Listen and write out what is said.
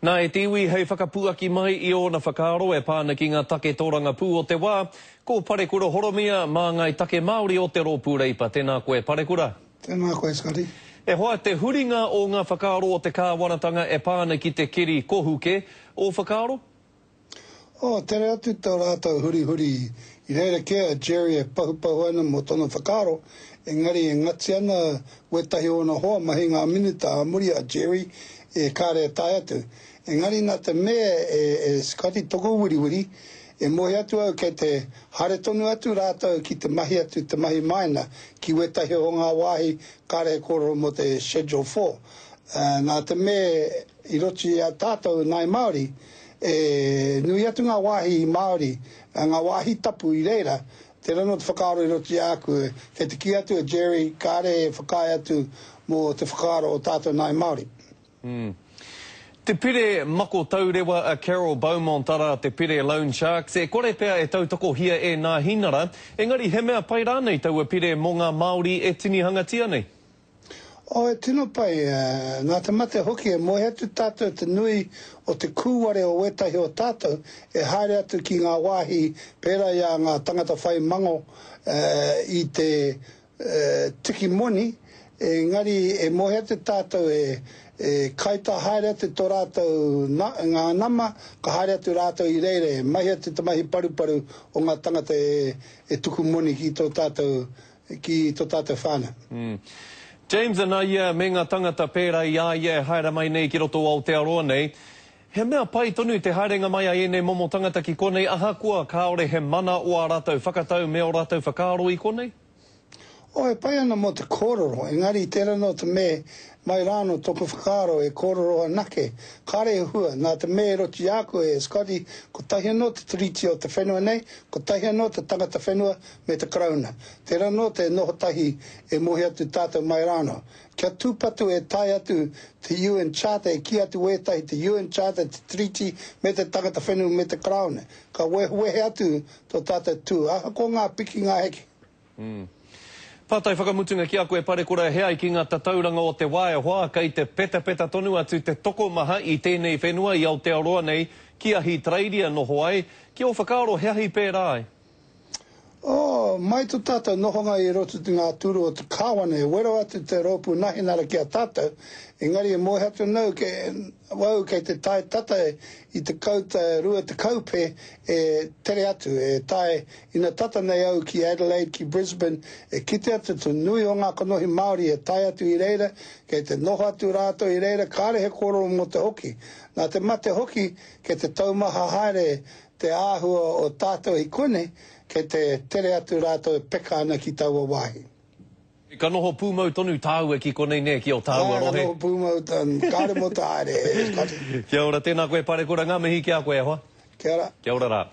Nā e tiwi hei whakapuaki mai I o na whakaaro e pāna ki ngā take tōranga pū o te wā. Ko Parekura Horomia mā ngai take Māori o te rōpū reipa. Tēnā koe Parekura. Tēnā koe Scotty. E hoa te huringa o ngā whakaaro o te kāwanatanga e pāna ki te kiri kohuke o whakaaro? Tere atu tō rātou huri. I reira kia Jerry e pahu ana mo tōna whakaaro. Engari e ngati ana wetahi o na hoa mahi ngā minita a muri a Jerry e kāre tai atu. Engari nā te mea Scotty toko wiri e mohi atu au kei te hare tonu atu rātou ki te mahi atu, te mahi maina ki wetahi o ngā wāhi kāre koro mo te Schedule 4. Nā te mea I rochi a tātou nai Māori nui atu ngā wāhi Māori, ngā wāhi tapu I reira, te rano te whakaaro I rochi aku, kei te ki atu a Jerry kāre e whakai atu mo te whakaaro o tātou nai Māori. Te pire mako taurewa a Carol Beaumont ara te pire Loan Sharks, e kore pea e tautoko hia e nā hinara, engari he mea pai rānei tau a pire mō ngā Māori e tini hangatia nei? E tino pai, nā te mate hoki e mohe atu tātou te nui o te kūware o wetahi o tātou, e haere atu ki ngā wāhi pērā ia ngā tangata whai mango I te tiki moni, engari e mohe atu tātou kaita haere atu tō rātou ngā nama, ka haere atu rātou I reire, mahi atu te mahi paru o ngā tangata e tuku moni ki tō tātou whāna. James Anaya, me ngā tangata pērā I aia e haere mai nei ki roto o Aotearoa nei, he mea pai tonu te haerenga mai a ene momo tangata ki konei, aha kua kaore he mana o a rātou whakatau me o rātou whakaaro I konei? E pai ana mo te kōrero, engari tērā no te me mai rāno toko whakaaro e kōrero anake. Kāre e hua, nā te me rochi aku e Scotty, ko tahi anō te tiriti o te whenua nei, ko tahi anō te tangata whenua me te krauna. Tērā no te noho tahi e mohi atu tātou mai rāno. Kia tūpatu e tai atu te UN Charter, e ki atu wetahi te UN Charter, te tiriti me te tangata whenua me te krauna. Ka wehe atu tō tātou tū. Aha ko ngā piki ngā heki. Pātai whakamutunga ki a koe Parekura hea I ki ngā tatauranga o te wae hoa kei te peta tonu atu te toko maha I tēnei whenua I Aotearoa nei ki ahi trairia noho ai, ki o whakaaro heahi pērā ai? Mai tō tātou nohonga I roto te ngā tūru o te kāwane, wero atu te rōpū nahinara ki a tātou, engari e moe atu nau wau kei te tai tata I te kauta rua te kaupe e tere atu, e tai ina tata nei au ki Adelaide, ki Brisbane, e kite atu tu nui o ngā kanohi Māori e tai atu I reira, kei te noho atu rātou I reira, kāre he koro mo te hoki. Nā te mate hoki, kei te taumaha haere te āhua o tātou I kone, kei te tere atu rātou e peka ana ki taua wāhi. Ka noho pūmau tonu tāua ki konei ne ki o tāua rohe. Ka noho pūmau tonu, kāre mo tā haere. Kia ora, tēnā koe Parekura, ngā mihi ki a koe hoa. Kia ora. Kia ora rā.